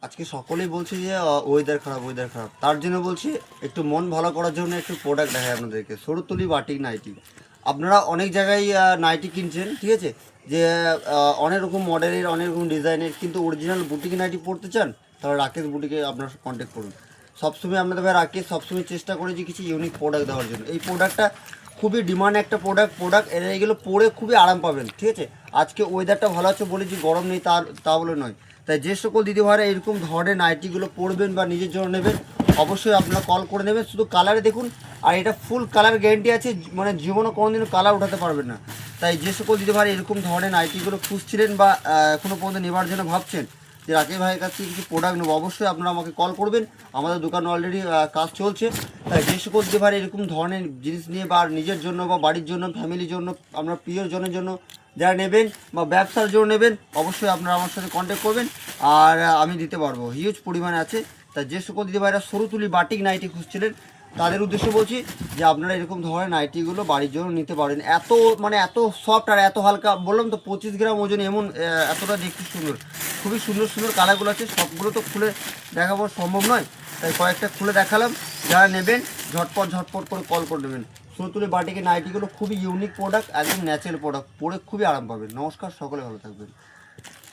আজকে সকলেই বলছে যে ওয়েদার খারাপ ওয়েদার খারাপ, তার জন্য বলছি একটু মন ভালো করার জন্য একটু প্রোডাক্ট দেখায় আপনাদেরকে। সরুতলি বাটিক নাইটি। আপনারা অনেক জায়গায় নাইটি কিনছেন, ঠিক আছে, যে অনেক রকম মডেলের অনেক রকম ডিজাইনের, কিন্তু অরিজিনাল বুটিক নাইটি পড়তে চান তাহলে রাকেশ বুটিকে আপনারা কন্ট্যাক্ট করুন। সবসময় আপনাদের ভাই রাকেশ সবসময় চেষ্টা করেছি কিছু ইউনিক প্রোডাক্ট দেওয়ার জন্য। এই প্রোডাক্টটা খুবই ডিমান্ড একটা প্রোডাক্ট এর এগুলো পরে খুবই আরাম পাবেন, ঠিক আছে। আজকে ওয়েদারটা ভালো আছে বলে যে গরম নেই তা বলে নয়। তাই যে সকল দিদিভাইরা এরকম ধরনের নাইটিগুলো পরবেন বা নিজের জন্য নেবেন, অবশ্যই আপনারা কল করে নেবেন। শুধু কালারে দেখুন, আর এটা ফুল কালার গ্যারেন্টি আছে, মানে জীবনও কোনোদিনও কালার উঠাতে পারবেন না। তাই যে সকল দিদিভাইরা এরকম ধরনের নাইটিগুলো খুঁজছিলেন বা এখনও পর্যন্ত নেওয়ার জন্য ভাবছেন যে রাকেশ ভাইয়ের কাছ থেকে কিছু প্রোডাক্ট নেবো, অবশ্যই আপনারা আমাকে কল করবেন। আমাদের দোকান অলরেডি কাজ চলছে। তাই যে সকল দিদিভাইরা এরকম ধরনের জিনিস নিয়ে বা নিজের জন্য বা বাড়ির জন্য ফ্যামিলির জন্য আপনার প্রিয়জনের জন্য যারা নেবেন বা ব্যবসার জন্য নেবেন, অবশ্যই আপনারা আমার সাথে কন্ট্যাক্ট করবেন, আর আমি দিতে পারবো, হিউজ পরিমাণে আছে। তাই যে সকল দিদিভাইরা সরুতুলি বাটিক নাইটি খুঁজছিলেন তাদের উদ্দেশ্যে বলছি যে আপনারা এরকম ধরনের নাইটিগুলো বাড়ির জন্য নিতে পারেন। এত সফট আর এত হালকা, বললাম তো 25 গ্রাম ওজন, এমন এতটা দেখতে সুন্দর, খুবই সুন্দর সুন্দর কালারগুলো আছে। সবগুলো তো খুলে দেখাবো সম্ভব নয়, তাই কয়েকটা খুলে দেখালাম। যারা নেবেন ঝটপট করে কল করে নেবেন। সরুতুলি বাটিকের নাইটিগুলো খুবই ইউনিক প্রোডাক্ট, একদম ন্যাচারাল প্রোডাক্ট, পরে খুবই আরাম পাবেন। নমস্কার, সকলে ভালো থাকবেন।